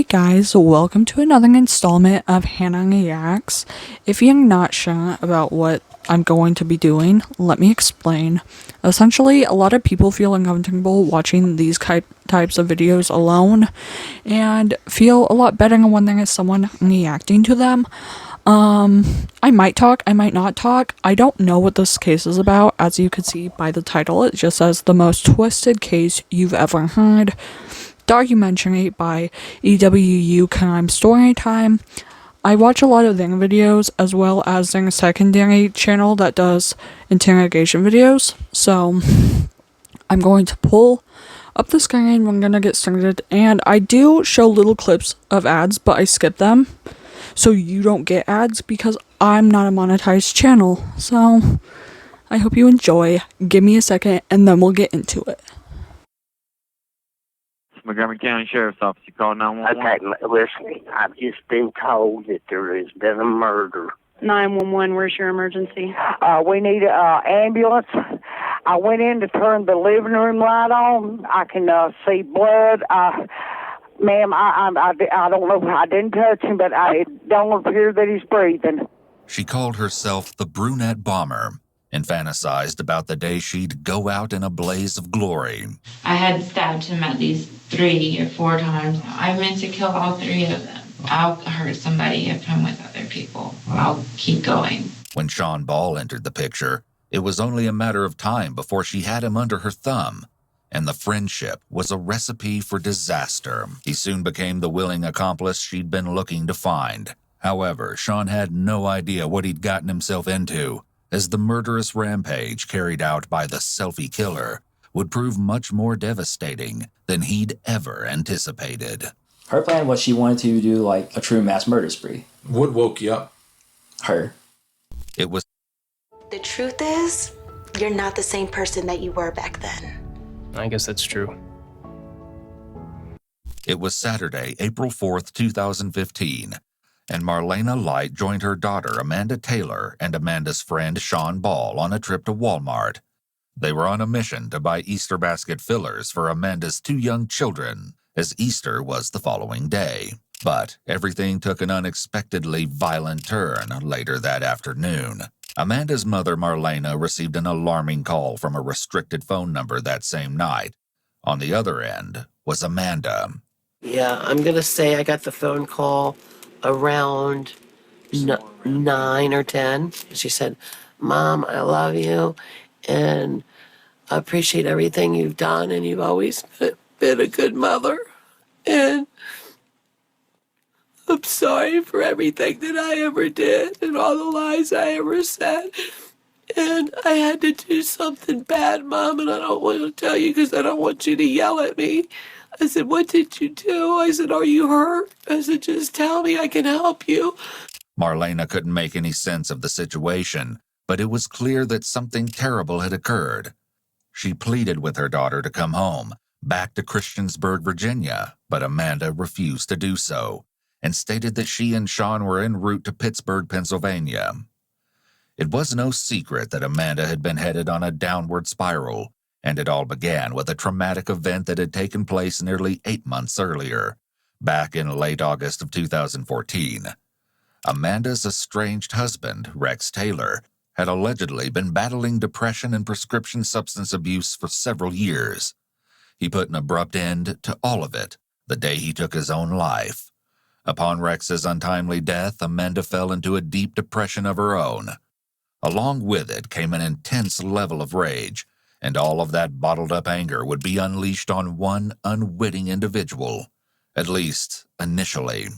Hey guys, welcome to another installment of Hannah Reacts. If you're not sure about what I'm going to be doing, let me explain. Essentially, a lot of people feel uncomfortable watching these types of videos alone and feel a lot better when there is someone reacting to them. I might talk, I might not talk. I don't know what this case is about. As you can see by the title, it just says the most twisted case you've ever heard. Documentary by EWU Crime Storytime. I watch a lot of their videos as well as their secondary channel that does interrogation videos. So I'm going to pull up the screen. We're gonna get started, and I do show little clips of ads, but I skip them so you don't get ads because I'm not a monetized channel. So I hope you enjoy. Give me a second and then we'll get into it. Montgomery County Sheriff's Office. You call 911? Okay, listen, I've just been told that there has been a murder. 911, where's your emergency? We need an ambulance. I went in to turn the living room light on. I can see blood. Ma'am, I don't know. I didn't touch him, but it don't appear that he's breathing. She called herself the Brunette Bomber and fantasized about the day she'd go out in a blaze of glory. I had stabbed him at least 3 or 4 times. I meant to kill all 3 of them. I'll hurt somebody if I'm with other people. I'll keep going. When Sean Ball entered the picture, it was only a matter of time before she had him under her thumb, and the friendship was a recipe for disaster. He soon became the willing accomplice she'd been looking to find. However, Sean had no idea what he'd gotten himself into, as the murderous rampage carried out by the selfie killer would prove much more devastating than he'd ever anticipated. Her plan was she wanted to do like a true mass murder spree. What woke you up? Her. It was The truth is, you're not the same person that you were back then. I guess that's true. It was Saturday, April 4th, 2015, and Marlena Light joined her daughter Amanda Taylor and Amanda's friend Sean Ball on a trip to Walmart. They were on a mission to buy Easter basket fillers for Amanda's 2 young children, as Easter was the following day. But everything took an unexpectedly violent turn later that afternoon. Amanda's mother, Marlena, received an alarming call from a restricted phone number that same night. On the other end was Amanda. Yeah, I'm going to say I got the phone call around 9 or 10. She said, "Mom, I love you, and I appreciate everything you've done, and you've always been a good mother, and I'm sorry for everything that I ever did and all the lies I ever said. And I had to do something bad, Mom, and I don't want to tell you because I don't want you to yell at me." I said, "What did you do?" I said, "Are you hurt?" I said, "Just tell me, I can help you." Marlena couldn't make any sense of the situation, but it was clear that something terrible had occurred. She pleaded with her daughter to come home, back to Christiansburg, Virginia, but Amanda refused to do so, and stated that she and Sean were en route to Pittsburgh, Pennsylvania. It was no secret that Amanda had been headed on a downward spiral, and it all began with a traumatic event that had taken place nearly 8 months earlier, back in late August of 2014. Amanda's estranged husband, Rex Taylor, had allegedly been battling depression and prescription substance abuse for several years. He put an abrupt end to all of it the day he took his own life. Upon Rex's untimely death, Amanda fell into a deep depression of her own. Along with it came an intense level of rage, and all of that bottled-up anger would be unleashed on one unwitting individual, at least initially.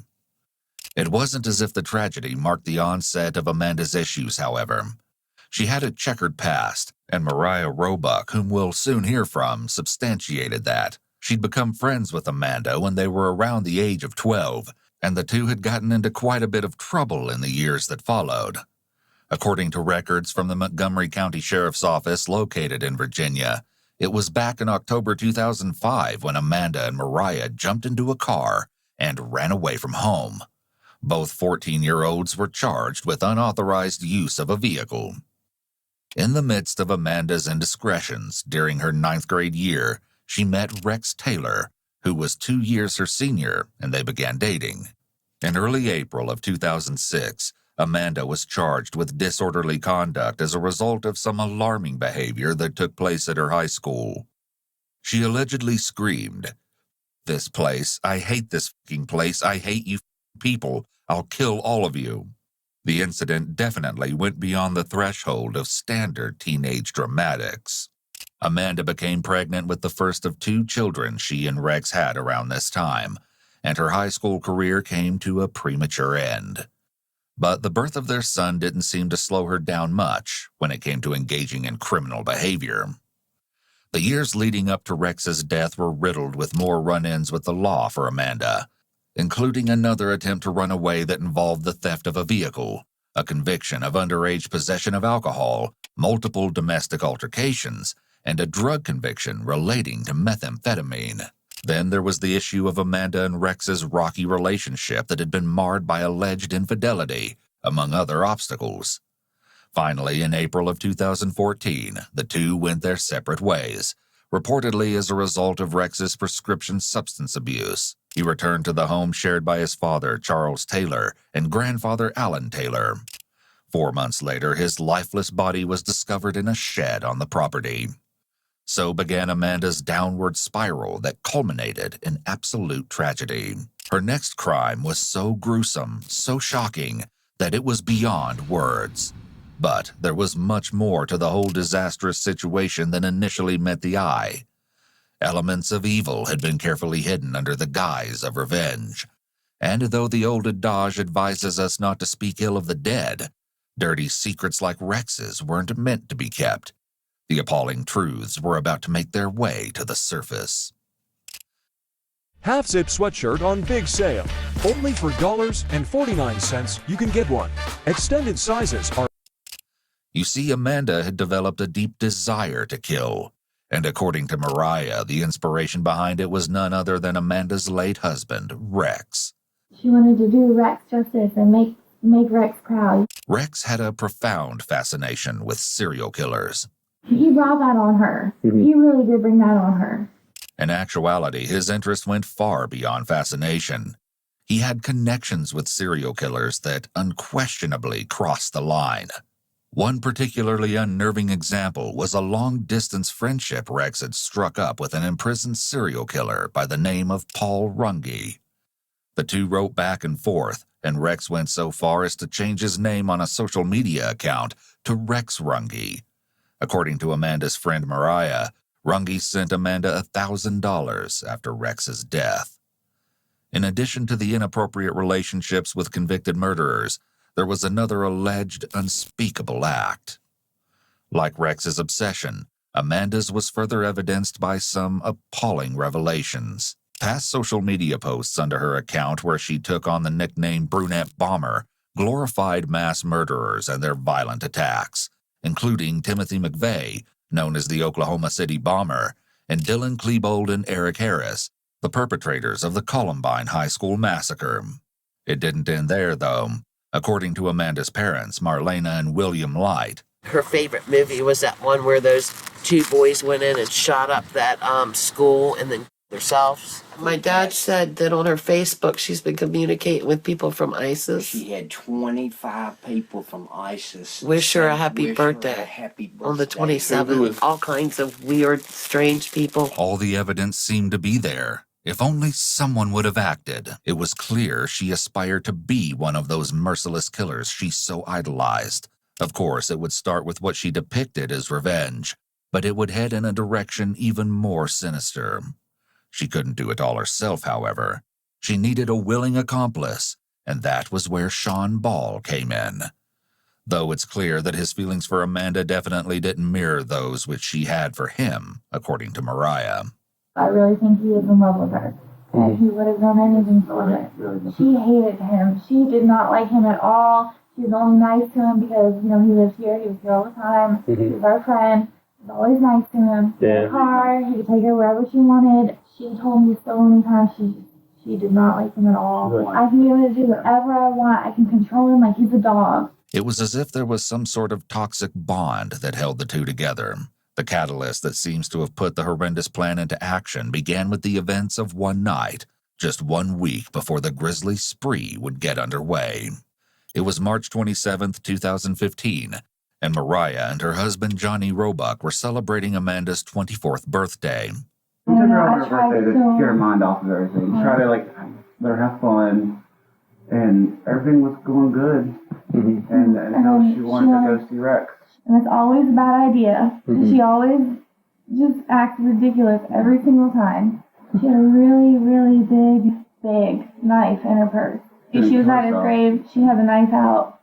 It wasn't as if the tragedy marked the onset of Amanda's issues, however. She had a checkered past, and Mariah Roebuck, whom we'll soon hear from, substantiated that. She'd become friends with Amanda when they were around the age of 12, and the two had gotten into quite a bit of trouble in the years that followed. According to records from the Montgomery County Sheriff's Office located in Virginia, it was back in October 2005 when Amanda and Mariah jumped into a car and ran away from home. Both 14-year-olds were charged with unauthorized use of a vehicle. In the midst of Amanda's indiscretions during her 9th grade year, she met Rex Taylor, who was 2 years her senior, and they began dating. In early April of 2006, Amanda was charged with disorderly conduct as a result of some alarming behavior that took place at her high school. She allegedly screamed, "This place, I hate this fucking place, I hate you people, I'll kill all of you." The incident definitely went beyond the threshold of standard teenage dramatics. Amanda became pregnant with the first of 2 children she and Rex had around this time, and her high school career came to a premature end. But the birth of their son didn't seem to slow her down much when it came to engaging in criminal behavior. The years leading up to Rex's death were riddled with more run-ins with the law for Amanda, including another attempt to run away that involved the theft of a vehicle, a conviction of underage possession of alcohol, multiple domestic altercations, and a drug conviction relating to methamphetamine. Then there was the issue of Amanda and Rex's rocky relationship that had been marred by alleged infidelity, among other obstacles. Finally, in April of 2014, the two went their separate ways, reportedly as a result of Rex's prescription substance abuse. He returned to the home shared by his father, Charles Taylor, and grandfather, Alan Taylor. 4 months later, his lifeless body was discovered in a shed on the property. So began Amanda's downward spiral that culminated in absolute tragedy. Her next crime was so gruesome, so shocking, that it was beyond words. But there was much more to the whole disastrous situation than initially met the eye. Elements of evil had been carefully hidden under the guise of revenge. And though the old adage advises us not to speak ill of the dead, dirty secrets like Rex's weren't meant to be kept. The appalling truths were about to make their way to the surface. Half-zip sweatshirt on big sale. Only for $1.49 you can get one. Extended sizes are... You see, Amanda had developed a deep desire to kill. And according to Mariah, the inspiration behind it was none other than Amanda's late husband, Rex. She wanted to do Rex justice and make Rex proud. Rex had a profound fascination with serial killers. He brought that on her. He really did bring that on her. In actuality, his interest went far beyond fascination. He had connections with serial killers that unquestionably crossed the line. One particularly unnerving example was a long-distance friendship Rex had struck up with an imprisoned serial killer by the name of Paul Runge. The two wrote back and forth, and Rex went so far as to change his name on a social media account to Rex Runge. According to Amanda's friend Mariah, Runge sent Amanda $1,000 after Rex's death. In addition to the inappropriate relationships with convicted murderers, there was another alleged unspeakable act. Like Rex's obsession, Amanda's was further evidenced by some appalling revelations. Past social media posts under her account where she took on the nickname Brunette Bomber glorified mass murderers and their violent attacks, including Timothy McVeigh, known as the Oklahoma City Bomber, and Dylan Klebold and Eric Harris, the perpetrators of the Columbine High School massacre. It didn't end there, though. According to Amanda's parents, Marlena and William Light, Her favorite movie was that one where those two boys went in and shot up that school and then themselves. My dad said that on her Facebook she's been communicating with people from ISIS. She had 25 people from ISIS. Wish her a happy birthday on the 27th. All kinds of weird, strange people. All the evidence seemed to be there. If only someone would have acted. It was clear she aspired to be one of those merciless killers she so idolized. Of course, it would start with what she depicted as revenge, but it would head in a direction even more sinister. She couldn't do it all herself, however. She needed a willing accomplice, and that was where Sean Ball came in. Though it's clear that his feelings for Amanda definitely didn't mirror those which she had for him, according to Mariah. I really think he was in love with her, and he would have done anything for her. She hated him. She did not like him at all. She was only nice to him because, he lives here. He was here all the time. He was our friend. He was always nice to him. In the car, he could take her wherever she wanted. She told me so many times she did not like him at all. I can get him to do whatever I want. I can control him like he's a dog. It was as if there was some sort of toxic bond that held the two together. The catalyst that seems to have put the horrendous plan into action began with the events of one night, just 1 week before the grisly spree would get underway. It was March 27, 2015, and Mariah and her husband Johnny Roebuck were celebrating Amanda's 24th birthday. We took her on her birthday to get her mind off of everything. Try to let her have fun, and everything was going good. And until she wanted to go see Rex. And it's always a bad idea. She always just acts ridiculous every single time. She had a really, really big knife in her purse. She was at his grave, she had the knife out,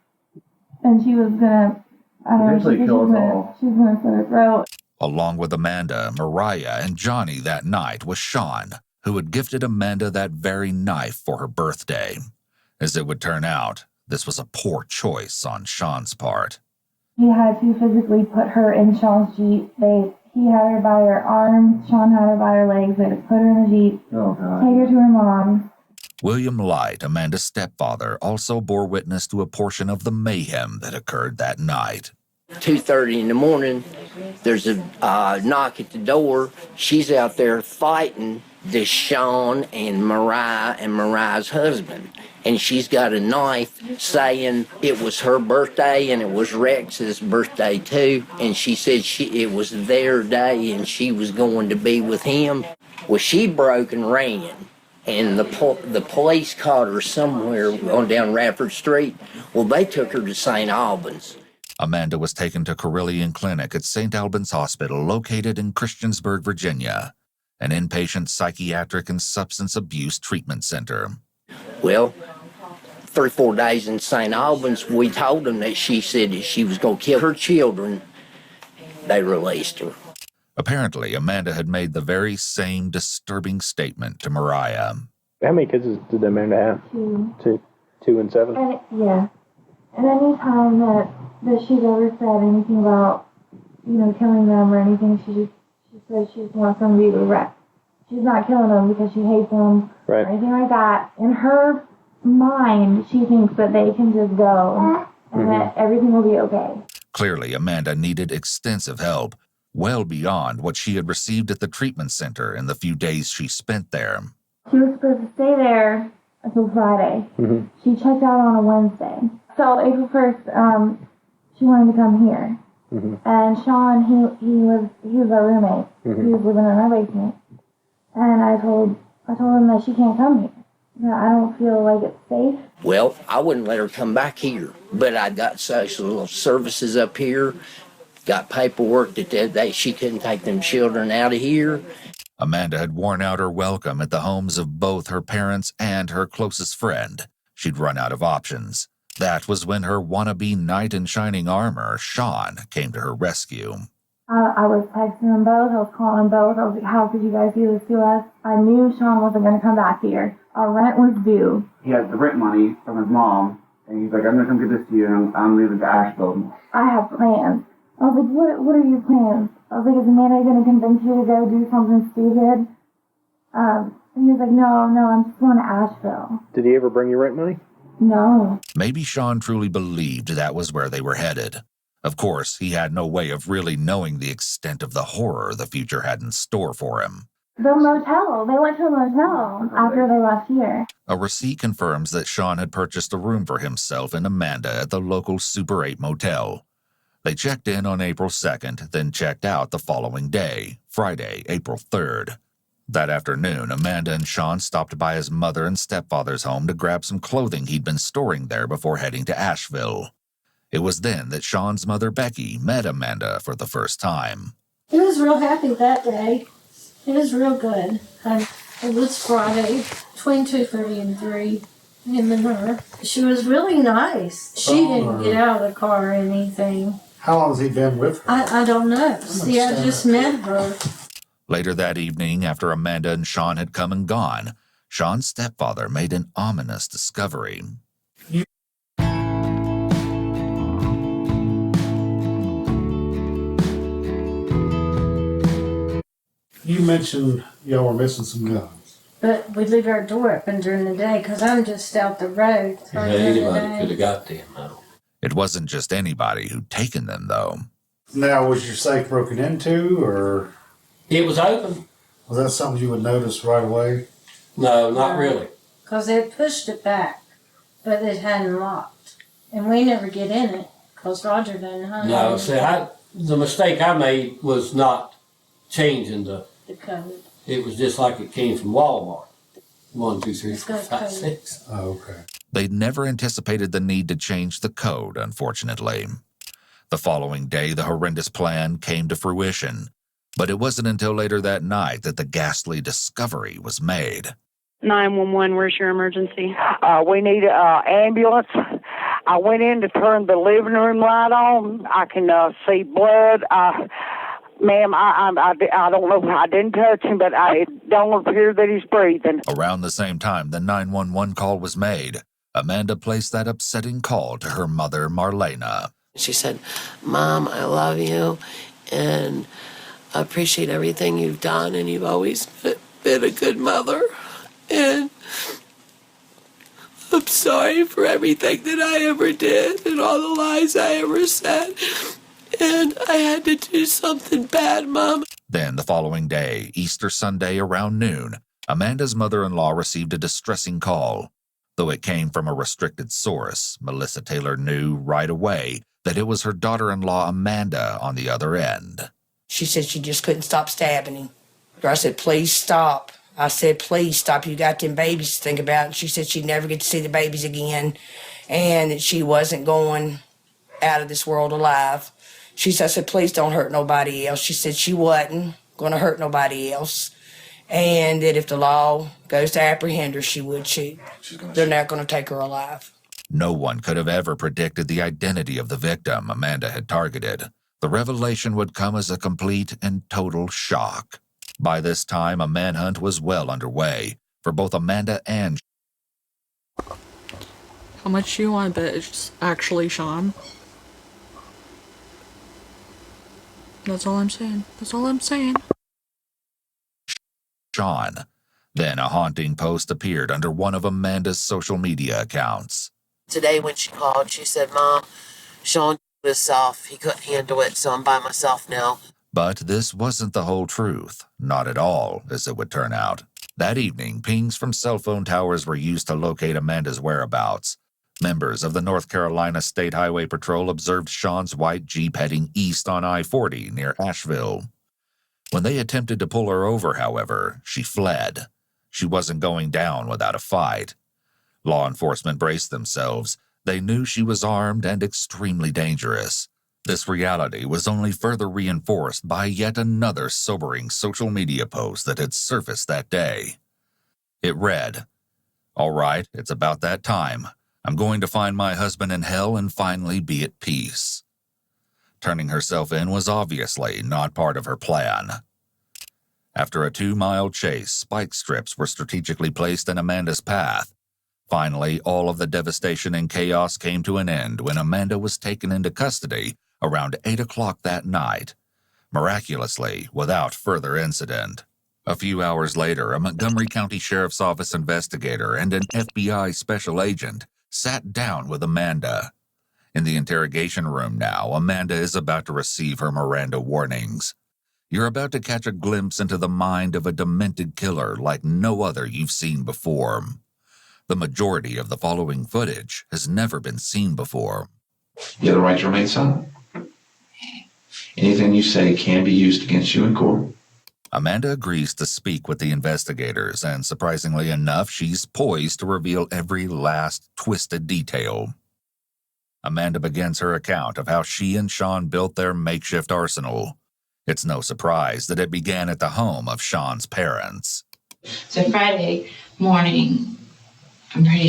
and she was gonna, I don't know, she was gonna slit her throat. Along with Amanda, Mariah, and Johnny that night was Sean, who had gifted Amanda that very knife for her birthday. As it would turn out, this was a poor choice on Sean's part. He had to physically put her in Sean's Jeep. He had her by her arms, Sean had her by her legs. They had to put her in the Jeep, take her to her mom. William Light, Amanda's stepfather, also bore witness to a portion of the mayhem that occurred that night. 2:30 in the morning, there's a knock at the door. She's out there fighting this Sean and Mariah's husband. And she's got a knife saying it was her birthday and it was Rex's birthday too. And she said it was their day and she was going to be with him. Well, she broke and ran. And the police caught her somewhere on down Radford Street. Well, they took her to St. Albans. Amanda was taken to Carillion Clinic at St. Albans Hospital, located in Christiansburg, Virginia, an inpatient psychiatric and substance abuse treatment center. Well, 3 or 4 days in St. Albans, we told them that she said that she was going to kill her children. They released her. Apparently, Amanda had made the very same disturbing statement to Mariah. How many kids did Amanda have? 2. 2 and 7? Yeah. And any time that she's ever said anything about, killing them or anything, she says she just wants them to be with Rex. She's not killing them because she hates them or anything like that. In her mind, she thinks that they can just go and that everything will be okay. Clearly, Amanda needed extensive help, well beyond what she had received at the treatment center in the few days she spent there. She was supposed to stay there until Friday. She checked out on a Wednesday. So April 1st, she wanted to come here. And Sean, he was our roommate. He was living in our basement. And I told him that she can't come here. I don't feel like it's safe. Well, I wouldn't let her come back here. But I got social services up here, got paperwork that she couldn't take them children out of here. Amanda had worn out her welcome at the homes of both her parents and her closest friend. She'd run out of options. That was when her wannabe knight in shining armor, Sean, came to her rescue. I was texting them both. I was calling them both. I was like, how could you guys do this to us? I knew Sean wasn't going to come back here. Our rent was due. He has the rent money from his mom, and he's like, I'm going to come get this to you, and I'm leaving to Asheville. I have plans. I was like, what are your plans? I was like, is Amanda going to convince you to go do something stupid? And he was like, no, I'm just going to Asheville. Did he ever bring you rent money? No. Maybe Sean truly believed that was where they were headed. Of course, he had no way of really knowing the extent of the horror the future had in store for him. The motel. They went to a motel after they left here. A receipt confirms that Sean had purchased a room for himself and Amanda at the local Super 8 motel. They checked in on April 2nd, then checked out the following day, Friday, April 3rd. That afternoon, Amanda and Sean stopped by his mother and stepfather's home to grab some clothing he'd been storing there before heading to Asheville. It was then that Sean's mother, Becky, met Amanda for the first time. He was real happy that day. It was real good. It was Friday, between 2:30 and 3, him and her. She was really nice. She didn't get out of the car or anything. How long has he been with her? I don't know. See, I just met her. Later that evening, after Amanda and Sean had come and gone, Sean's stepfather made an ominous discovery. You mentioned y'all were missing some guns. But we leave our door open during the day because I'm just out the road. Anybody could have got them, though. It wasn't just anybody who'd taken them, though. Now, was your safe broken into, or It was open. was that something you would notice right away? No, not really. Because they pushed it back, but it hadn't locked. And we never get in it, because Roger didn't hunt No, it. see, the mistake I made was not changing The code. it was just like it came from Walmart. 1, 2, 3, It's 4, got 5, code. 6. Oh, okay. They'd never anticipated the need to change the code, unfortunately. The following day, the horrendous plan came to fruition, but it wasn't until later that night that the ghastly discovery was made. 911, where's your emergency? We need an ambulance. I went in to turn the living room light on. I can see blood. Ma'am, I don't know. I didn't touch him, but it don't appear that he's breathing. Around the same time the 911 call was made, Amanda placed that upsetting call to her mother, Marlena. She said, Mom, I love you, and I appreciate everything you've done, and you've always been a good mother, and I'm sorry for everything that I ever did and all the lies I ever said, and I had to do something bad, Mom. Then the following day, Easter Sunday around noon, Amanda's mother-in-law received a distressing call. Though it came from a restricted source, Melissa Taylor knew right away that it was her daughter-in-law Amanda on the other end. She said she just couldn't stop stabbing him. I said, please stop. I said, please stop. You got them babies to think about. And she said she'd never get to see the babies again and that she wasn't going out of this world alive. I said, please don't hurt nobody else. She said she wasn't going to hurt nobody else. And that if the law goes to apprehend her, she would shoot. They're not going to take her alive. No one could have ever predicted the identity of the victim Amanda had targeted. The revelation would come as a complete and total shock. By this time, a manhunt was well underway for both Amanda and... How much do you want to bet it's actually Sean? That's all I'm saying. That's all I'm saying. Sean. Then a haunting post appeared under one of Amanda's social media accounts. Today when she called, she said, Mom, Sean was off. He couldn't handle it, so I'm by myself now. But this wasn't the whole truth. Not at all, as it would turn out. That evening, pings from cell phone towers were used to locate Amanda's whereabouts. Members of the North Carolina State Highway Patrol observed Sean's white Jeep heading east on I-40 near Asheville. When they attempted to pull her over, however, she fled. She wasn't going down without a fight. Law enforcement braced themselves. They knew she was armed and extremely dangerous. This reality was only further reinforced by yet another sobering social media post that had surfaced that day. It read, "All right, it's about that time. I'm going to find my husband in hell and finally be at peace." Turning herself in was obviously not part of her plan. After a 2-mile chase, spike strips were strategically placed in Amanda's path. Finally, all of the devastation and chaos came to an end when Amanda was taken into custody around 8 o'clock that night, miraculously without further incident. A few hours later, a Montgomery County Sheriff's Office investigator and an FBI special agent sat down with Amanda. In the interrogation room now, Amanda is about to receive her Miranda warnings. You're about to catch a glimpse into the mind of a demented killer like no other you've seen before. The majority of the following footage has never been seen before. You have the right to remain silent. Anything you say can be used against you in court. Amanda agrees to speak with the investigators, and surprisingly enough, she's poised to reveal every last twisted detail. Amanda begins her account of how she and Sean built their makeshift arsenal. It's no surprise that it began at the home of Sean's parents. So Friday morning, I'm pretty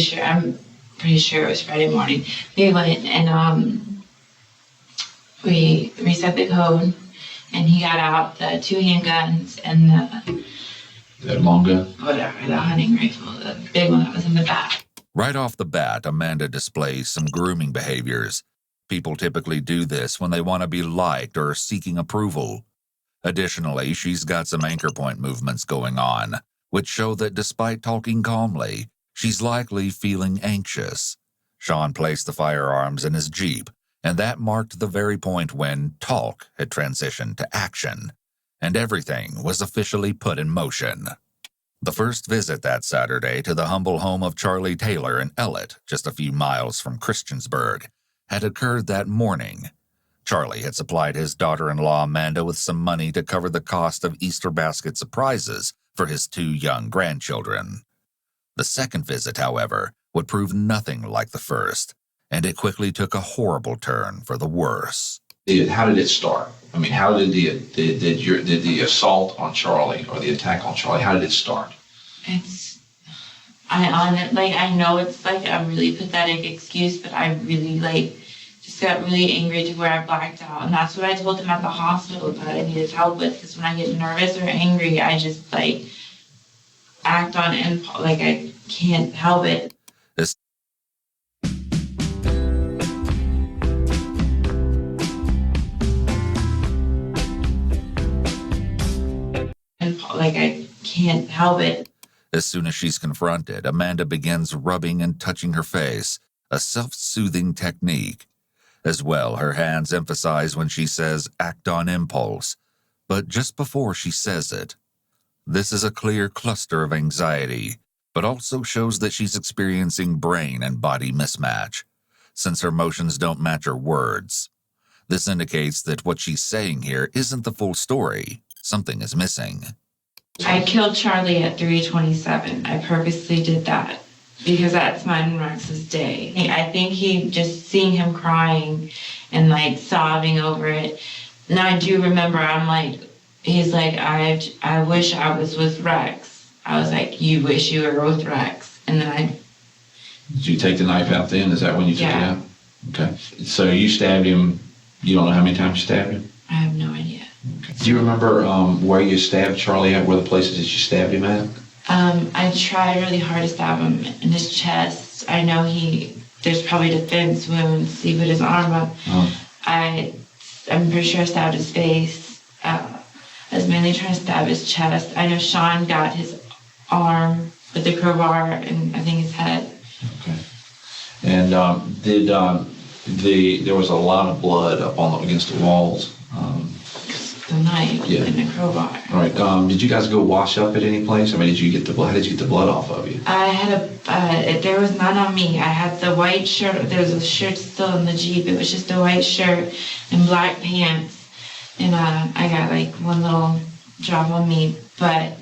sure it was Friday morning, we went and we reset the code, and he got out the 2 handguns and That long gun? whatever, the hunting rifle, the big one that was in the back. Right off the bat, Amanda displays some grooming behaviors. People typically do this when they want to be liked or seeking approval. Additionally, she's got some anchor point movements going on, which show that despite talking calmly, she's likely feeling anxious. Sean placed the firearms in his Jeep, And that marked the very point when talk had transitioned to action, and everything was officially put in motion. The first visit that Saturday to the humble home of Charlie Taylor in Ellett, just a few miles from Christiansburg, had occurred that morning. Charlie had supplied his daughter-in-law Amanda with some money to cover the cost of Easter basket surprises for his 2 young grandchildren. The second visit, however, would prove nothing like the first, and it quickly took a horrible turn for the worse. How did it start? I mean, how did the assault on Charlie or the attack on Charlie, how did it start? I know it's like a really pathetic excuse, but I really just got really angry to where I blacked out. And that's what I told him at the hospital that I needed help with, because when I get nervous or angry, I just act on impulse, I can't help it. I can't help it. As soon as she's confronted, Amanda begins rubbing and touching her face, a self-soothing technique. As well, her hands emphasize when she says act on impulse, but just before she says it. This is a clear cluster of anxiety, but also shows that she's experiencing brain and body mismatch, since her motions don't match her words. This indicates that what she's saying here isn't the full story. Something is missing. I killed Charlie at 3:27. I purposely did that because that's mine and Rex's day. I think he just seeing him crying and sobbing over it. And I do remember, he's like, I wish I was with Rex. I was like, you wish you were with Rex. And then Did you take the knife out then? Is that when you took it out? Okay. So you stabbed him, you don't know how many times you stabbed him? I have no idea. Okay. Do you remember where you stabbed Charlie at, where the places that you stabbed him at? I tried really hard to stab him in his chest. I know there's probably defense wounds. He put his arm up. Oh. I'm pretty sure I stabbed his face. I was mainly trying to stab his chest. I know Sean got his arm with the crowbar and I think his head. Okay. And there was a lot of blood up against the walls. The knife and the crowbar. All right. Did you guys go wash up at any place? I mean, did you get the blood? How did you get the blood off of you? I had there was none on me. I had the white shirt. There was a shirt still in the Jeep. It was just a white shirt and black pants. And I got one little drop on me. But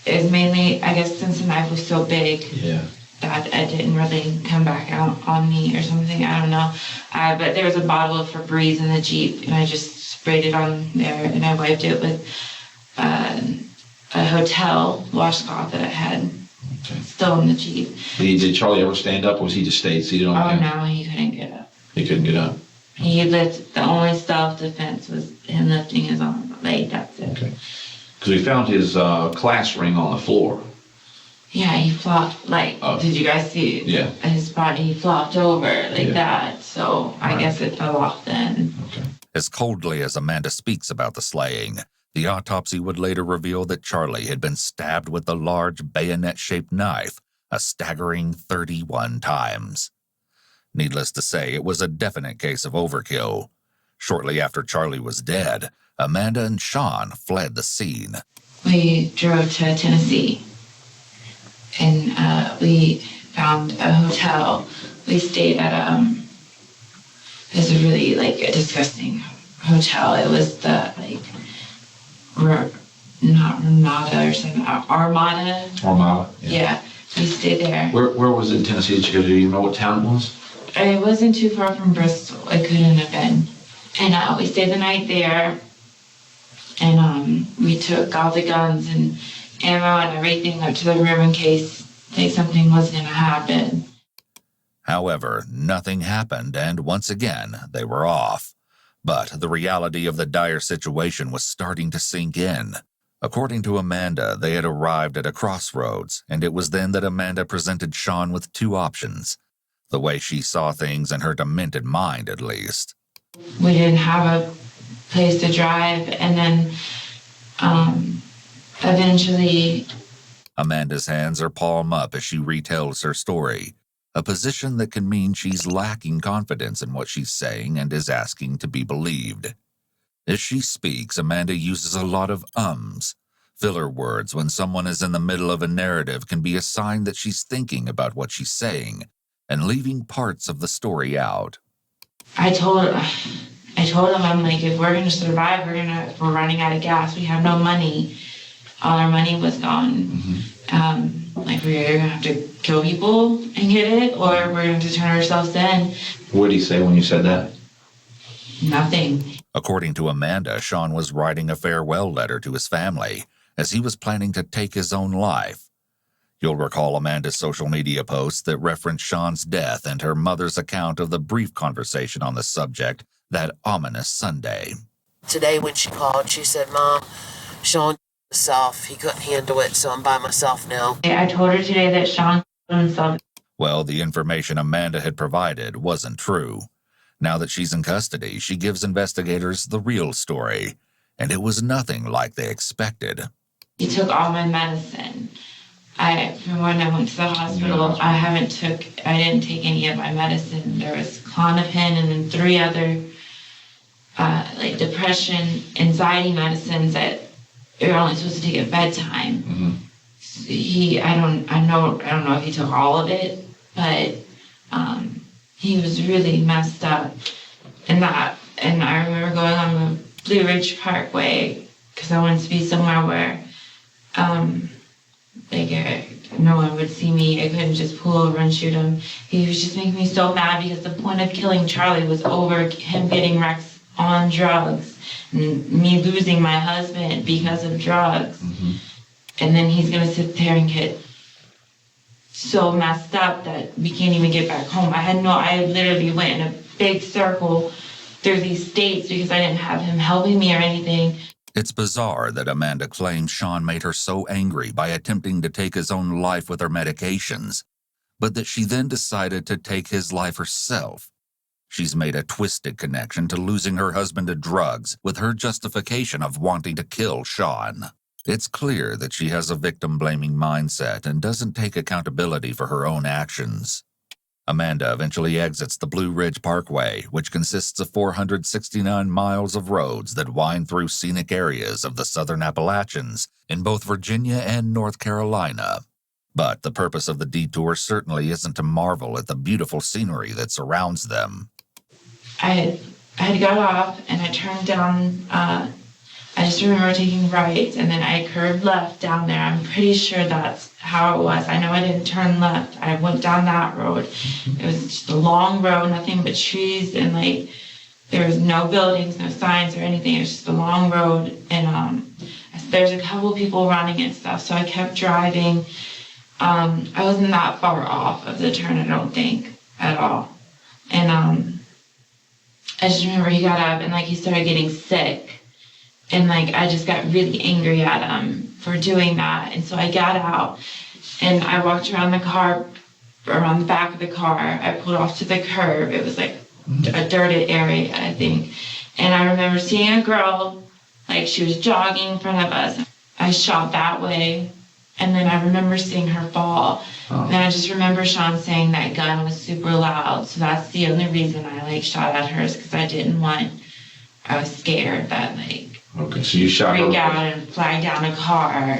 it was mainly, I guess, since the knife was so big. Yeah. That it didn't really come back out on me or something. I don't know. But there was a bottle of Febreze in the Jeep, and I just sprayed it on there, and I wiped it with a hotel washcloth that I had still in the Jeep. Did Charlie ever stand up, or was he just stayed seated on the couch? Oh, no, he couldn't get up. He couldn't get up? The only self-defense was him lifting his arm. That's it. Okay. Because we found his class ring on the floor. Yeah, he flopped, did you guys see it? Yeah. His body, he flopped over that, so I guess it fell off then. Okay. As coldly as Amanda speaks about the slaying, the autopsy would later reveal that Charlie had been stabbed with a large bayonet-shaped knife a staggering 31 times. Needless to say, it was a definite case of overkill. Shortly after Charlie was dead, Amanda and Sean fled the scene. We drove to Tennessee, and we found a hotel. We stayed at it was a really a disgusting hotel. It was the not Ramada or something, Armada. Armada. Yeah, we stayed there. Where was it in Tennessee that you go to? Do you know what town it was? It wasn't too far from Bristol. It couldn't have been. And we stayed the night there. And we took all the guns and ammo and everything up to the room in case something was going to happen. However, nothing happened, and once again, they were off. But the reality of the dire situation was starting to sink in. According to Amanda, they had arrived at a crossroads, and it was then that Amanda presented Sean with 2 options. The way she saw things in her demented mind, at least. We didn't have a place to drive, and then eventually... Amanda's hands are palm up as she retells her story. a position that can mean she's lacking confidence in what she's saying and is asking to be believed. As she speaks, Amanda uses a lot of ums. Filler words when someone is in the middle of a narrative can be a sign that she's thinking about what she's saying and leaving parts of the story out. I told him, I'm like, if we're going to survive, we're running out of gas. We have no money. All our money was gone. Like, we're going to have to kill people and get it, or we're going to turn ourselves in. What did he say when you said that? Nothing. According to Amanda, Sean was writing a farewell letter to his family as he was planning to take his own life. You'll recall Amanda's social media posts that referenced Sean's death and her mother's account of the brief conversation on the subject that ominous Sunday. Today when she called, she said, Mom, Sean himself, he couldn't handle it, so I'm by myself now. I told her today that Sean killed himself. Well, the information Amanda had provided wasn't true. Now that she's in custody, she gives investigators the real story, and it was nothing like they expected. He took all my medicine. From when I went to the hospital, I didn't take any of my medicine. There was Klonopin and then 3 other like depression, anxiety medicines that you're only supposed to take at bedtime. I don't know if he took all of it, but he was really messed up. And I remember going on the Blue Ridge Parkway because I wanted to be somewhere where no one would see me. I couldn't just pull over and shoot him. He was just making me so mad because the point of killing Charlie was over him getting Rex on drugs and me losing my husband because of drugs. And then he's going to sit there and get so messed up that we can't even get back home. I literally went in a big circle through these states because I didn't have him helping me or anything. It's bizarre that Amanda claims Sean made her so angry by attempting to take his own life with her medications, but that she then decided to take his life herself. She's made a twisted connection to losing her husband to drugs with her justification of wanting to kill Sean. It's clear that she has a victim-blaming mindset and doesn't take accountability for her own actions. Amanda eventually exits the Blue Ridge Parkway, which consists of 469 miles of roads that wind through scenic areas of the Southern Appalachians in both Virginia and North Carolina. But the purpose of the detour certainly isn't to marvel at the beautiful scenery that surrounds them. I had got off and I turned down, I just remember taking right and then I curved left down there. I'm pretty sure that's how it was. I know I didn't turn left. I went down that road. It was just a long road, nothing but trees and there was no buildings, no signs or anything. It was just a long road and there's a couple people running and stuff. So I kept driving. I wasn't that far off of the turn, I don't think, at all. And I just remember he got up and he started getting sick. And I just got really angry at him for doing that. And so I got out and I walked around the car, around the back of the car. I pulled off to the curb. It was a dirted area, I think. And I remember seeing a girl, she was jogging in front of us. I shot that way. And then I remember seeing her fall. Oh. And I just remember Sean saying that gun was super loud. So that's the only reason I shot at her is because I was scared that Okay, so you shot her. Freak out and flag down a car or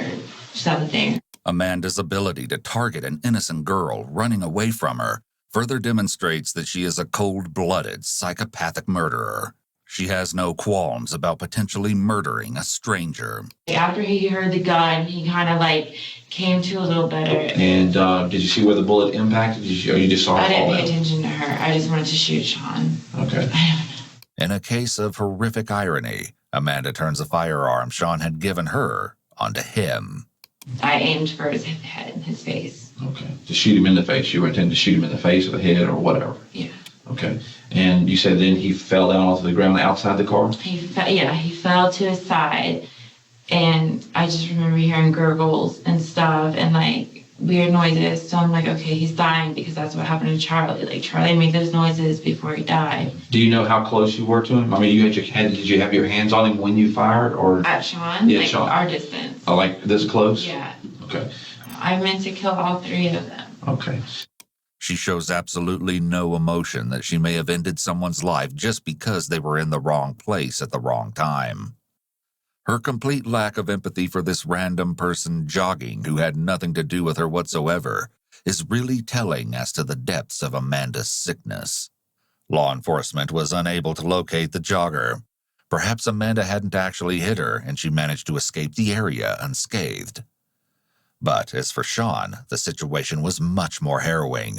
something. Amanda's ability to target an innocent girl running away from her further demonstrates that she is a cold-blooded, psychopathic murderer. She has no qualms about potentially murdering a stranger. After he heard the gun, he kind of came to a little better. And did you see where the bullet impacted? Or you just saw her fall down? I didn't pay attention to her. I just wanted to shoot Sean. Okay. In a case of horrific irony, Amanda turns a firearm Sean had given her onto him. I aimed for his head and his face. Okay. To shoot him in the face. You were intending to shoot him in the face or the head or whatever. Yeah. Okay. And you said then he fell down onto the ground outside the car? He fell to his side. And I just remember hearing gurgles and stuff and weird noises. So I'm okay, he's dying because that's what happened to Charlie. Charlie made those noises before he died. Do you know how close you were to him? I mean, did you have your hands on him when you fired or? At Sean? Yeah, Sean. Our distance. Oh, this close? Yeah. Okay. I meant to kill all 3 of them. Okay. She shows absolutely no emotion that she may have ended someone's life just because they were in the wrong place at the wrong time. Her complete lack of empathy for this random person jogging who had nothing to do with her whatsoever is really telling as to the depths of Amanda's sickness. Law enforcement was unable to locate the jogger. Perhaps Amanda hadn't actually hit her and she managed to escape the area unscathed. But as for Sean, the situation was much more harrowing.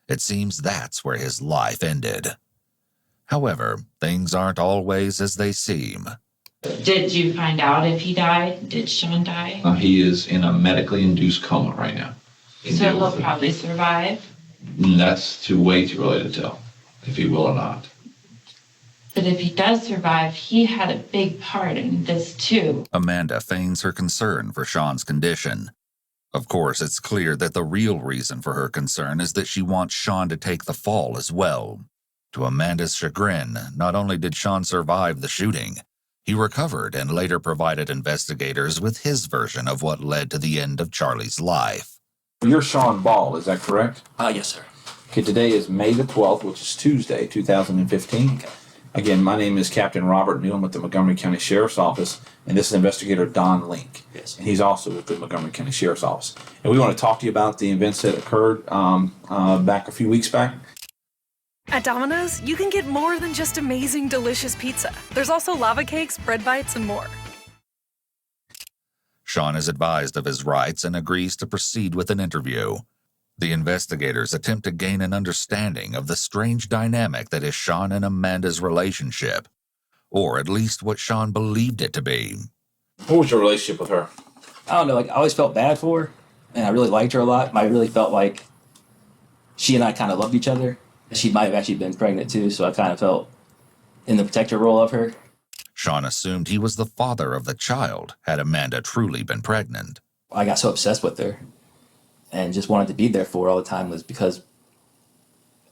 It seems that's where his life ended. However, things aren't always as they seem. Did you find out if he died? Did Sean die? He is in a medically induced coma right now. So he'll probably survive. That's way too early to tell if he will or not. But if he does survive, he had a big part in this too. Amanda feigns her concern for Sean's condition. Of course, it's clear that the real reason for her concern is that she wants Sean to take the fall as well. To Amanda's chagrin, not only did Sean survive the shooting, he recovered and later provided investigators with his version of what led to the end of Charlie's life. You're Sean Ball, is that correct? Yes, sir. Okay, today is May the 12th, which is Tuesday, 2015. Okay. Again, my name is Captain Robert Neal with the Montgomery County Sheriff's Office, and this is Investigator Don Link. Yes. And he's also with the Montgomery County Sheriff's Office. And we want to talk to you about the events that occurred back a few weeks back. At Domino's, you can get more than just amazing, delicious pizza. There's also lava cakes, bread bites, and more. Sean is advised of his rights and agrees to proceed with an interview. The investigators attempt to gain an understanding of the strange dynamic that is Sean and Amanda's relationship, or at least what Sean believed it to be. What was your relationship with her? I don't know, I always felt bad for her, and I really liked her a lot. I really felt like she and I kind of loved each other. She might have actually been pregnant too, so I kind of felt in the protector role of her. Sean assumed he was the father of the child, had Amanda truly been pregnant. I got so obsessed with her and just wanted to be there for her all the time was because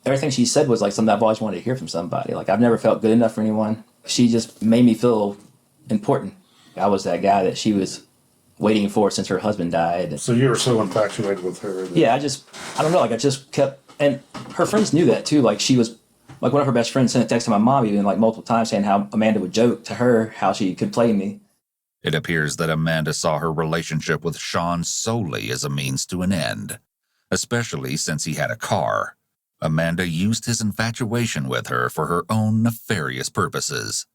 everything she said was like something I've always wanted to hear from somebody. Like, I've never felt good enough for anyone. She just made me feel important. I was that guy that she was waiting for since her husband died. So you were so infatuated with her? Yeah, I don't know, I just kept, and her friends knew that too. Like, she was, like, one of her best friends sent a text to my mom even like multiple times saying how Amanda would joke to her how she could play me. It appears that Amanda saw her relationship with Sean solely as a means to an end, especially since he had a car. Amanda used his infatuation with her for her own nefarious purposes.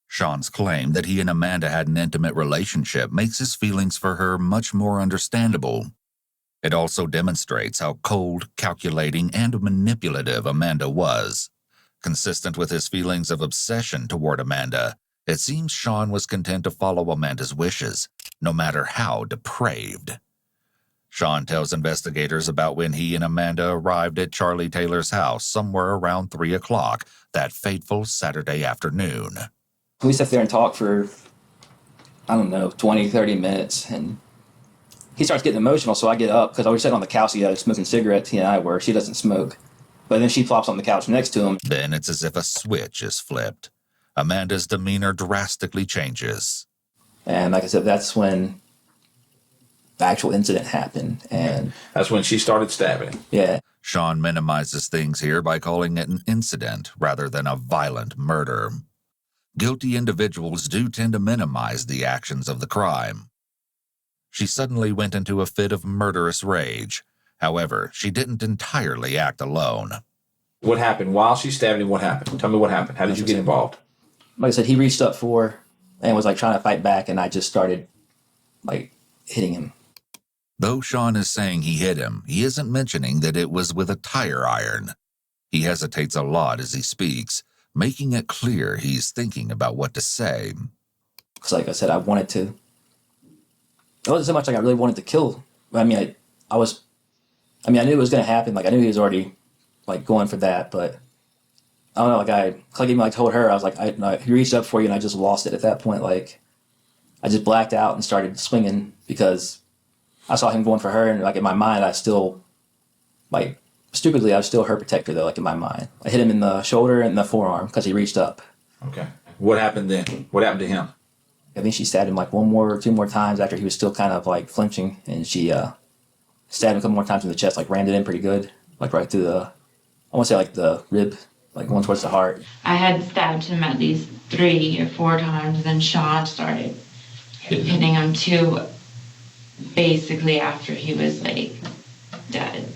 Sean's claim that he and Amanda had an intimate relationship makes his feelings for her much more understandable. It also demonstrates how cold, calculating, and manipulative Amanda was. Consistent with his feelings of obsession toward Amanda, it seems Sean was content to follow Amanda's wishes, no matter how depraved. Sean tells investigators about when he and Amanda arrived at Charlie Taylor's house somewhere around 3 o'clock that fateful Saturday afternoon. We sat there and talked for, 20, 30 minutes, and he starts getting emotional, so I get up, because I was sitting on the couch together smoking cigarettes, he and I were. She doesn't smoke. But then she plops on the couch next to him. Then it's as if a switch is flipped. Amanda's demeanor drastically changes. And like I said, that's when the actual incident happened. And that's when she started stabbing him. Yeah. Sean minimizes things here by calling it an incident rather than a violent murder. Guilty individuals do tend to minimize the actions of the crime. She suddenly went into a fit of murderous rage. However, she didn't entirely act alone. What happened? While she stabbed him, what happened? Tell me what happened. How did you get involved? Like I said, he reached up for her and was like trying to fight back, and I just started like hitting him. Though Sean is saying he hit him, he isn't mentioning that it was with a tire iron. He hesitates a lot as he speaks, making it clear he's thinking about what to say. Because like I said, I wanted to. It wasn't so much like I really wanted to kill. I mean, I knew it was going to happen. Like, I knew he was already like going for that, but I don't know, like I even like told her, I was like, he reached up for you and I just lost it at that point. Like, I just blacked out and started swinging because I saw him going for her, and like in my mind, I still, like, stupidly, I was still her protector though, like in my mind. I hit him in the shoulder and the forearm because he reached up. Okay. What happened then? What happened to him? I think she stabbed him like 1 or 2 more times after he was still kind of like flinching, and she stabbed him a couple more times in the chest, like rammed it in pretty good. like right through the, I want to say like the rib, like going towards the heart. I had stabbed him at least 3 or 4 times, then Sean started hitting him too, basically after he was like dead.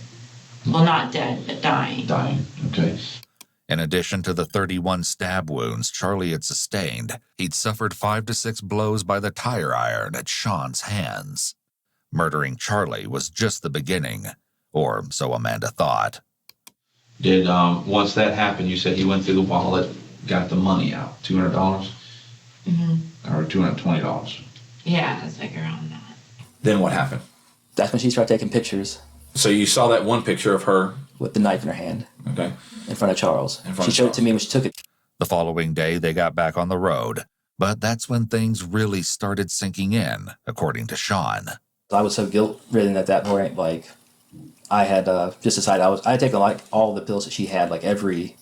Well, not dead, but dying. Dying, okay. In addition to the 31 stab wounds Charlie had sustained, he'd suffered 5 to 6 blows by the tire iron at Sean's hands. Murdering Charlie was just the beginning, or so Amanda thought. Did, once that happened, you said he went through the wallet, got the money out, $200? Mm-hmm. Or $220? Yeah, it's like around that. Then what happened? That's when she started taking pictures. So you saw that one picture of her? With the knife in her hand. Okay. In front of Charles. She showed it to me when she took it. The following day, they got back on the road, but that's when things really started sinking in, according to Sean. I was so guilt-ridden at that point, like, I had just decided I had taken like all the pills that she had, like every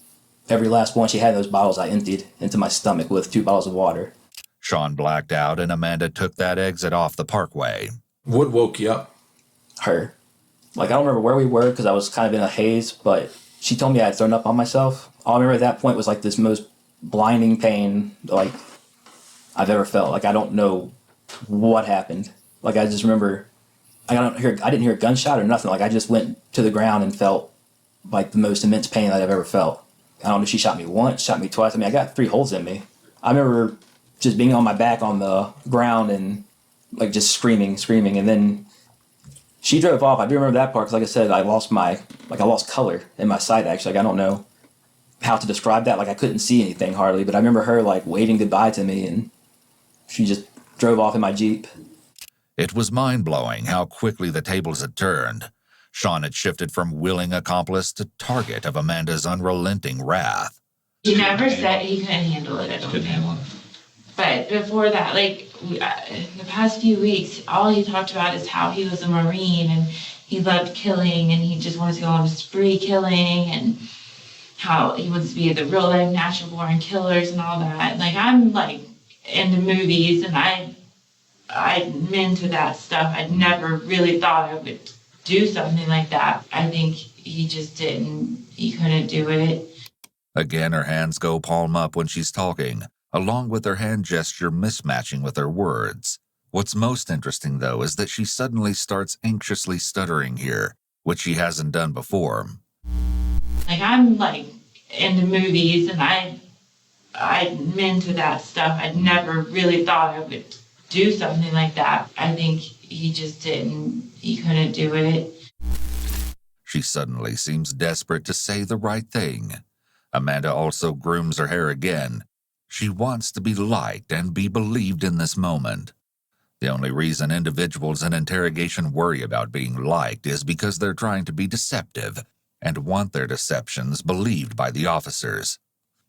last one she had in those bottles I emptied into my stomach with 2 bottles of water. Sean blacked out and Amanda took that exit off the parkway. What woke you up? Her. Like, I don't remember where we were because I was kind of in a haze, but she told me I had thrown up on myself. All I remember at that point was like this most blinding pain like I've ever felt. Like, I don't know what happened. Like, I just remember I didn't hear a gunshot or nothing. Like, I just went to the ground and felt like the most immense pain that I've ever felt. I don't know if she shot me once, shot me twice. I mean, I got 3 holes in me. I remember just being on my back on the ground and like just screaming. And then she drove off. I do remember that part because, like I said, I lost color in my sight, actually. Like, I don't know how to describe that. Like, I couldn't see anything hardly, but I remember her like waving goodbye to me, and she just drove off in my Jeep. It was mind-blowing how quickly the tables had turned. Sean had shifted from willing accomplice to target of Amanda's unrelenting wrath. He never said he couldn't handle it, I don't think. But before that, like, the past few weeks, all he talked about is how he was a Marine and he loved killing and he just wanted to go on a spree killing and how he wants to be the real life natural born killers and all that. Like, I'm like into movies and I'm into that stuff. I never really thought I would do something like that. I think he just he couldn't do it. Again, her hands go palm up when she's talking, along with her hand gesture mismatching with her words. What's most interesting, though, is that she suddenly starts anxiously stuttering here, which she hasn't done before. Like, I'm like into movies and I'm into that stuff. I never really thought I would do something like that. I think he just he couldn't do it. She suddenly seems desperate to say the right thing. Amanda also grooms her hair again. She wants to be liked and be believed in this moment. The only reason individuals in interrogation worry about being liked is because they're trying to be deceptive and want their deceptions believed by the officers.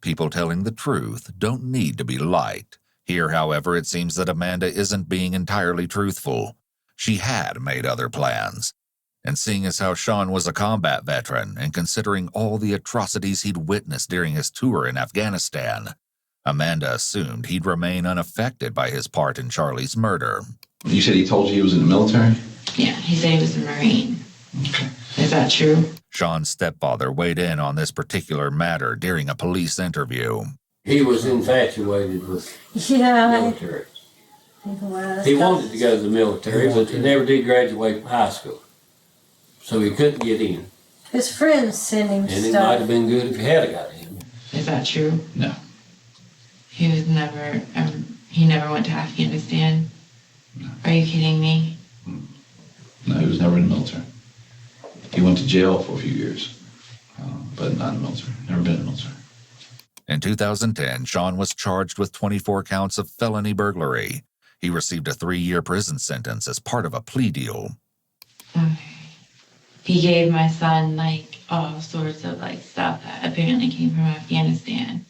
People telling the truth don't need to be liked. Here, however, it seems that Amanda isn't being entirely truthful. She had made other plans. And seeing as how Sean was a combat veteran and considering all the atrocities he'd witnessed during his tour in Afghanistan, Amanda assumed he'd remain unaffected by his part in Charlie's murder. You said he told you he was in the military? Yeah, he said he was a Marine. Okay. Is that true? Sean's stepfather weighed in on this particular matter during a police interview. He was infatuated with the military. He wanted to go to the military, but he never did graduate from high school. So he couldn't get in. His friends sent him And stuff. it might have been good if he had got in. Is that true? No. He never went to Afghanistan. No. Are you kidding me? No, he was never in the military. He went to jail for a few years, but not in the military. Never been in the military. In 2010, Sean was charged with 24 counts of felony burglary. He received a 3-year prison sentence as part of a plea deal. Okay. He gave my son like all sorts of like stuff that apparently came from Afghanistan.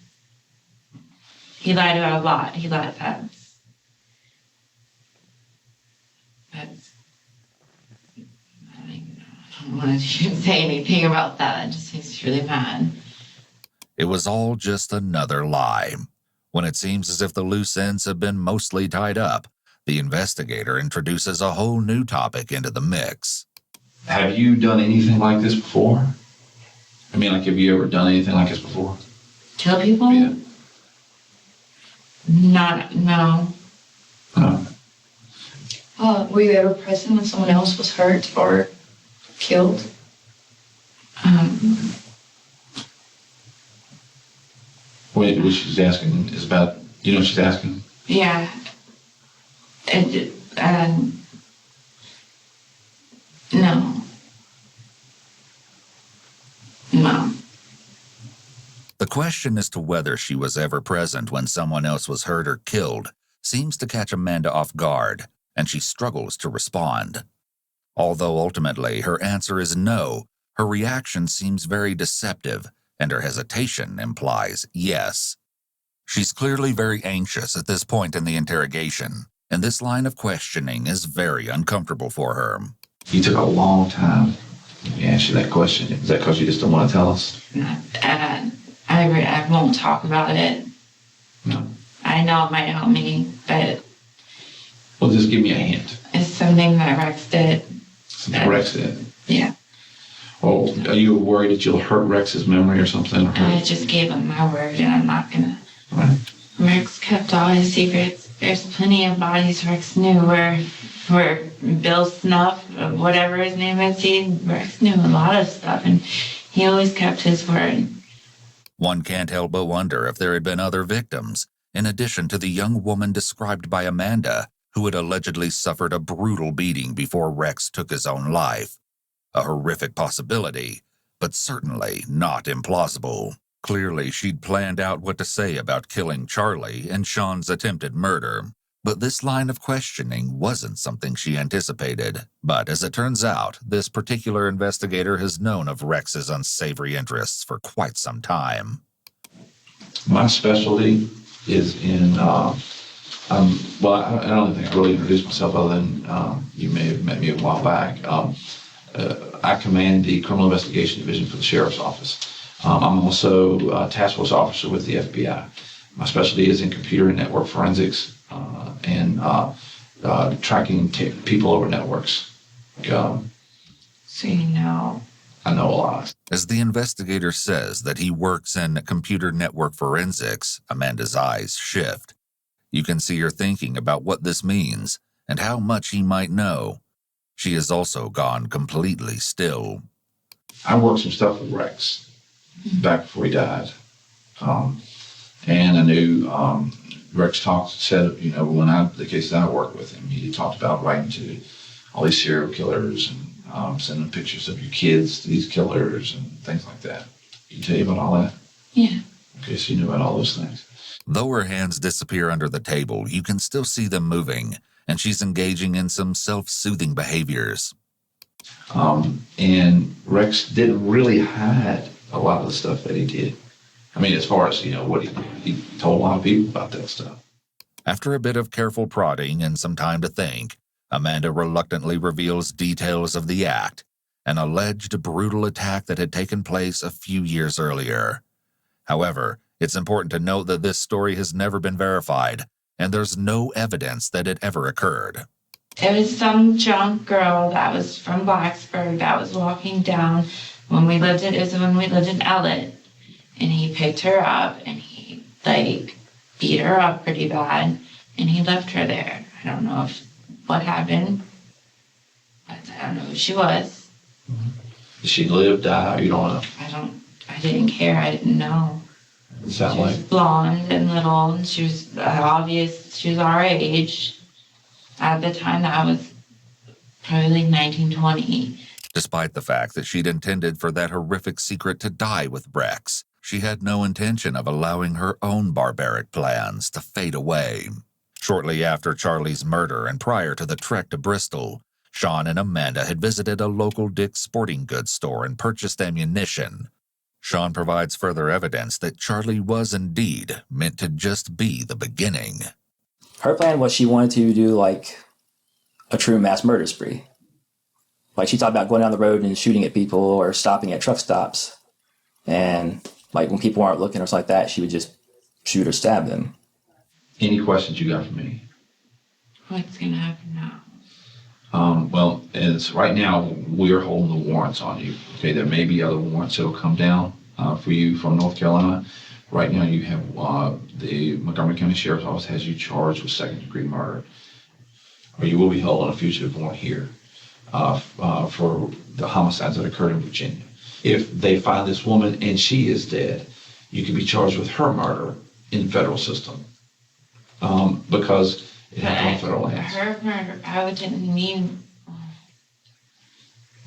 He lied about a lot. He lied that's I don't want to even say anything about that. It just makes me really mad. It was all just another lie. When it seems as if the loose ends have been mostly tied up, the investigator introduces a whole new topic into the mix. Have you done anything like this before? mean, like, have you ever done anything like this before? Kill people? Yeah. No. Were you ever present when someone else was hurt or killed? What she's asking is about, you know what she's asking? Yeah. No. No. The question as to whether she was ever present when someone else was hurt or killed seems to catch Amanda off guard, and she struggles to respond. Although ultimately her answer is no, her reaction seems very deceptive, and her hesitation implies yes. She's clearly very anxious at this point in the interrogation, and this line of questioning is very uncomfortable for her. You took a long time to answer that question. Is that because you just don't want to tell us? I won't talk about it. No. I know it might help me, but Well, just give me a hint. it's something that Rex did. Something Rex did. Yeah. Well, are you worried that you'll hurt Rex's memory or something? I just gave him my word, and I'm not gonna. Right. Rex kept all his secrets. There's plenty of bodies Rex knew where Bill Snuff, whatever his name is, Rex knew a lot of stuff, and he always kept his word. One can't help but wonder if there had been other victims, in addition to the young woman described by Amanda, who had allegedly suffered a brutal beating before Rex took his own life. A horrific possibility, but certainly not implausible. Clearly, she'd planned out what to say about killing Charlie and Sean's attempted murder, but this line of questioning wasn't something she anticipated. But as it turns out, this particular investigator has known of Rex's unsavory interests for quite some time. My specialty is in, well, I don't think I really introduced myself other than you may have met me a while back. I command the Criminal Investigation Division for the Sheriff's Office. I'm also a task force officer with the FBI. My specialty is in computer and network forensics and tracking people over networks. So you know. I know a lot. As the investigator says that he works in computer network forensics, Amanda's eyes shift. You can see her thinking about what this means and how much he might know. She has also gone completely still. I worked some stuff with Rex back before he died. And I knew Rex said, you know, the cases I worked with him, he talked about writing to all these serial killers and sending pictures of your kids to these killers and things like that. Did he tell you about all that? Yeah. Okay, so you knew about all those things. Though her hands disappear under the table, you can still see them moving, and she's engaging in some self-soothing behaviors. And Rex didn't really hide a lot of the stuff that he did. I mean, as far as, you know, what he told a lot of people about that stuff. After a bit of careful prodding and some time to think, Amanda reluctantly reveals details of the act, an alleged brutal attack that had taken place a few years earlier. However, it's important to note that this story has never been verified, and there's no evidence that it ever occurred. It was some drunk girl that was from Blacksburg that was walking down when we lived in Ellett, and he picked her up and he beat her up pretty bad, and he left her there. I don't know what happened, but I don't know who she was. Did she live, die? You don't know. I didn't care. I didn't know. She was blonde and little, and she was she was our age. At the time, that was probably like 1920. Despite the fact that she'd intended for that horrific secret to die with Rex, she had no intention of allowing her own barbaric plans to fade away. Shortly after Charlie's murder and prior to the trek to Bristol, Sean and Amanda had visited a local Dick's Sporting Goods store and purchased ammunition. Sean provides further evidence that Charlie was indeed meant to just be the beginning. Her plan was she wanted to do like a true mass murder spree. Like she talked about going down the road and shooting at people or stopping at truck stops. And like when people aren't looking or something like that, she would just shoot or stab them. Any questions you got for me? What's going to happen now? Well, as right now, we're holding the warrants on you. Okay, there may be other warrants that will come down for you from North Carolina. Right now, you have the Montgomery County Sheriff's Office has you charged with second-degree murder, or you will be held on a fugitive warrant here for the homicides that occurred in Virginia. If they find this woman and she is dead, you could be charged with her murder in the federal system because it happened on federal lands. Her murder, I didn't mean.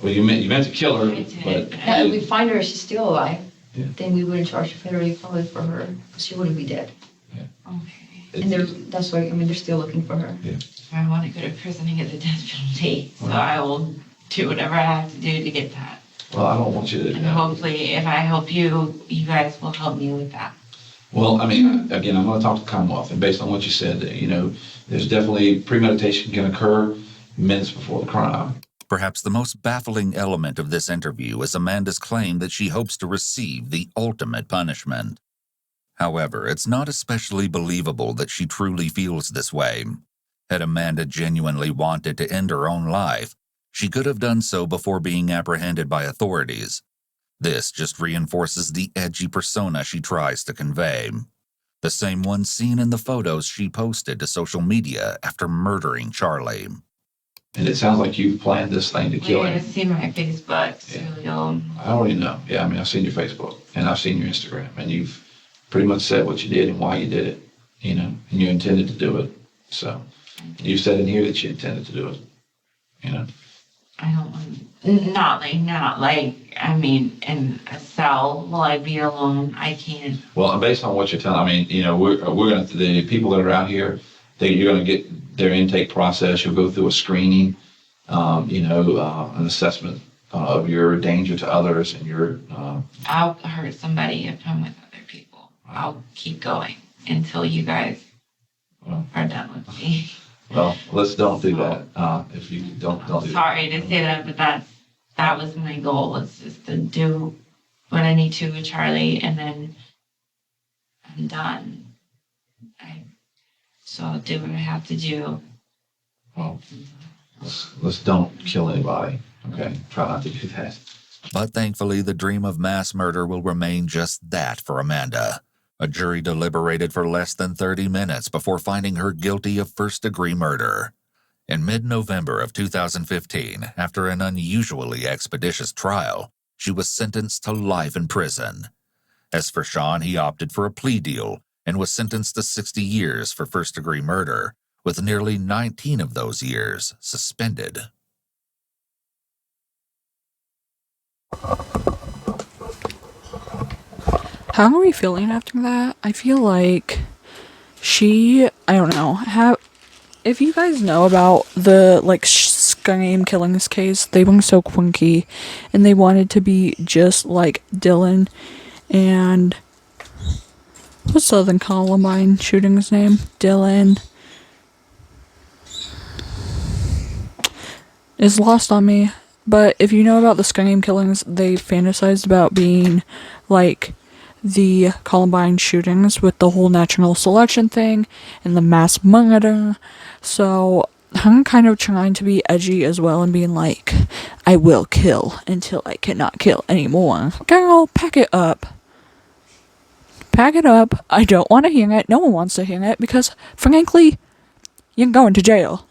Well, you meant to kill her, but Now, if we find her, she's still alive, Yeah. then we wouldn't charge her federally probably for her, because she wouldn't be dead. Okay. And that's why, I mean, they're still looking for her. I want to go to prison and get the death penalty, so I will do whatever I have to do to get that. Well, I don't want you to. And hopefully, if I help you, you guys will help me with that. Well, I mean, again, I'm going to talk to the Commonwealth, and based on what you said, there's definitely premeditation can occur minutes before the crime. Perhaps the most baffling element of this interview is Amanda's claim that she hopes to receive the ultimate punishment. However, it's not especially believable that she truly feels this way. Had Amanda genuinely wanted to end her own life, she could have done so before being apprehended by authorities. This just reinforces the edgy persona she tries to convey. The same one seen in the photos she posted to social media after murdering Charlie. And it sounds like you've planned this thing to kill You're him. gonna see my Facebook, so you'll. I already know. Yeah, I mean, I've seen your Facebook, and I've seen your Instagram, and you've pretty much said what you did and why you did it, and you intended to do it. So, you said in here that you intended to do it, I don't want, not like, I mean, in a cell, will I be alone? I can't. Well, based on what you're telling, I mean, we're going to, the people that are out here, you're going to get their intake process. You'll go through a screening, an assessment of your danger to others and your. I'll hurt somebody if I'm with other people. I'll keep going until you guys are done with me. Well, let's don't do that. If you don't do that. Sorry to say that, but that was my goal, was just to do what I need to with Charlie, and then I'm done. So I'll do what I have to do. Well, let's don't kill anybody. Okay, try not to do that. But thankfully, the dream of mass murder will remain just that for Amanda. A jury deliberated for less than 30 minutes before finding her guilty of first-degree murder. In mid-November of 2015, after an unusually expeditious trial, she was sentenced to life in prison. As for Sean, he opted for a plea deal and was sentenced to 60 years for first-degree murder, with nearly 19 of those years suspended. How are we feeling after that? I feel like I don't know, if you guys know about the, Scream Killings case, they were so quirky, and they wanted to be just like Dylan, and what's the other Columbine shooting's name? Dylan is lost on me, but if you know about the Scream Killings, they fantasized about being like the Columbine shootings with the whole natural selection thing and the mass murder. So I'm kind of trying to be edgy as well and being like, I will kill until I cannot kill anymore. Girl, pack it up. Pack it up. I don't want to hear it. No one wants to hear it because, frankly, you're going to jail.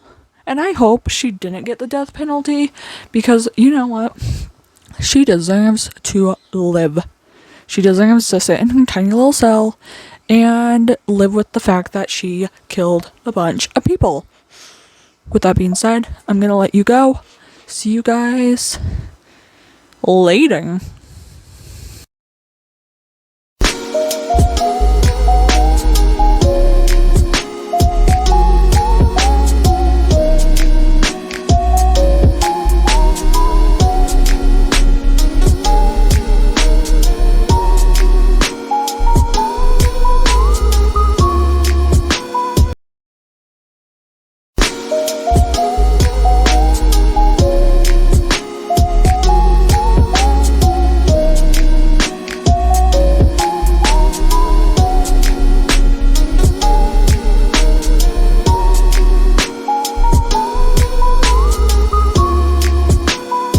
And I hope she didn't get the death penalty because, you know what? She deserves to live. She deserves to sit in her tiny little cell and live with the fact that she killed a bunch of people. With that being said, I'm gonna let you go. See you guys later.